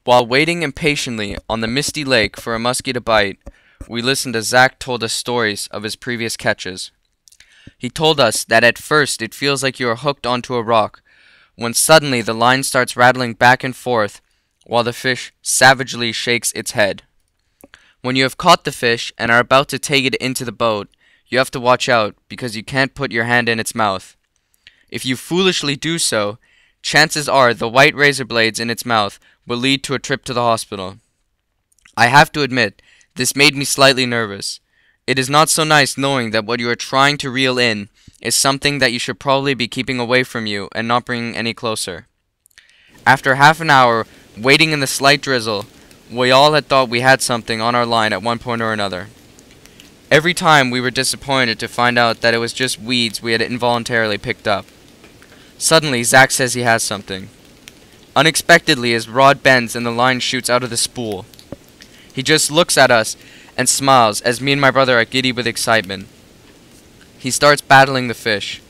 While waiting impatiently on the misty lake for a muskie to bite, we listened as Zach told us stories of his previous catches. He told us that at first it feels like you are hooked onto a rock, when suddenly the line starts rattling back and forth while the fish savagely shakes its head. When you have caught the fish and are about to take it into the boat, you have to watch out because you can't put your hand in its mouth. If you foolishly do so, chances are the white razor blades in its mouth will lead to a trip to the hospital. I have to admit, this made me slightly nervous. It is not so nice knowing that what you are trying to reel in is something that you should probably be keeping away from you and not bringing any closer. After half an hour waiting in the slight drizzle, we all had thought we had something on our line at one point or another. Every time we were disappointed to find out that it was just weeds we had involuntarily picked up. Suddenly, Zach says he has something. Unexpectedly, his rod bends and the line shoots out of the spool. He just looks at us and smiles as me and my brother are giddy with excitement. He starts battling the fish.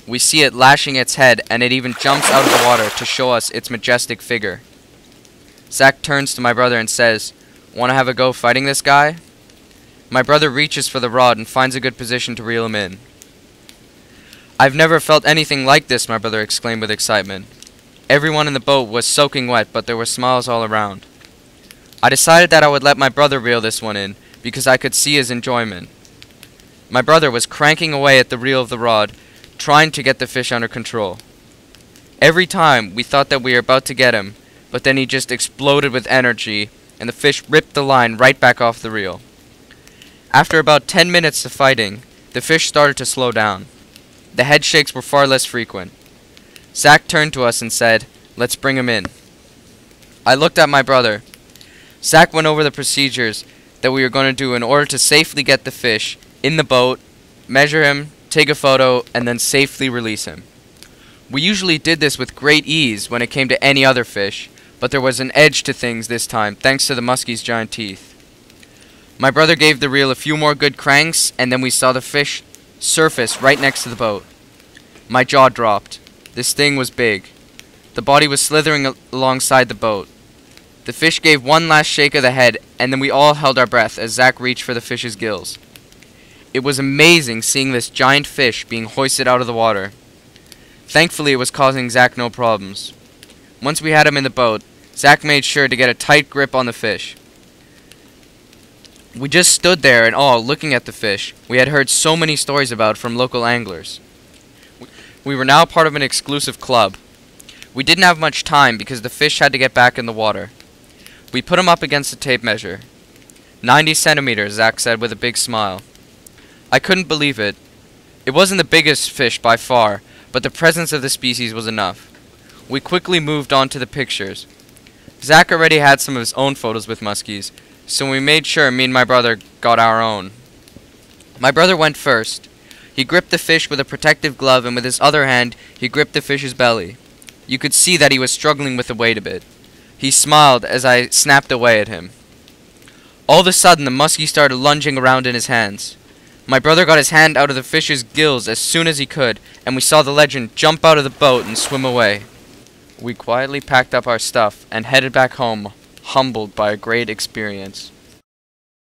We see it lashing its head and it even jumps out of the water to show us its majestic figure. Zach turns to my brother and says, "Want to have a go fighting this guy?" My brother reaches for the rod and finds a good position to reel him in. "I've never felt anything like this," my brother exclaimed with excitement. Everyone in the boat was soaking wet, but there were smiles all around. I decided that I would let my brother reel this one in, because I could see his enjoyment. My brother was cranking away at the reel of the rod, trying to get the fish under control. Every time we thought that we were about to get him, but then he just exploded with energy, and the fish ripped the line right back off the reel. After about 10 minutes of fighting, the fish started to slow down. The head shakes were far less frequent. Zach turned to us and said, "Let's bring him in." I looked at my brother. Zach went over the procedures that we were going to do in order to safely get the fish in the boat, measure him, take a photo, and then safely release him. We usually did this with great ease when it came to any other fish, but there was an edge to things this time thanks to the muskie's giant teeth. My brother gave the reel a few more good cranks, and then we saw the fish surface right next to the boat. My jaw dropped. This thing was big. The body was slithering alongside the boat. The fish gave one last shake of the head, and then we all held our breath as Zach reached for the fish's gills. It was amazing seeing this giant fish being hoisted out of the water. Thankfully, it was causing Zach no problems. Once we had him in the boat, Zach made sure to get a tight grip on the fish. We just stood there in awe looking at the fish we had heard so many stories about from local anglers. We were now part of an exclusive club. We didn't have much time because the fish had to get back in the water. We put him up against the tape measure. 90 centimeters, Zach said with a big smile. I couldn't believe it. It wasn't the biggest fish by far, but the presence of the species was enough. We quickly moved on to the pictures. Zach already had some of his own photos with muskies, so we made sure me and my brother got our own. My brother went first. He gripped the fish with a protective glove, and with his other hand, he gripped the fish's belly. You could see that he was struggling with the weight a bit. He smiled as I snapped away at him. All of a sudden, the muskie started lunging around in his hands. My brother got his hand out of the fish's gills as soon as he could, and we saw the legend jump out of the boat and swim away. We quietly packed up our stuff and headed back home, humbled by a great experience.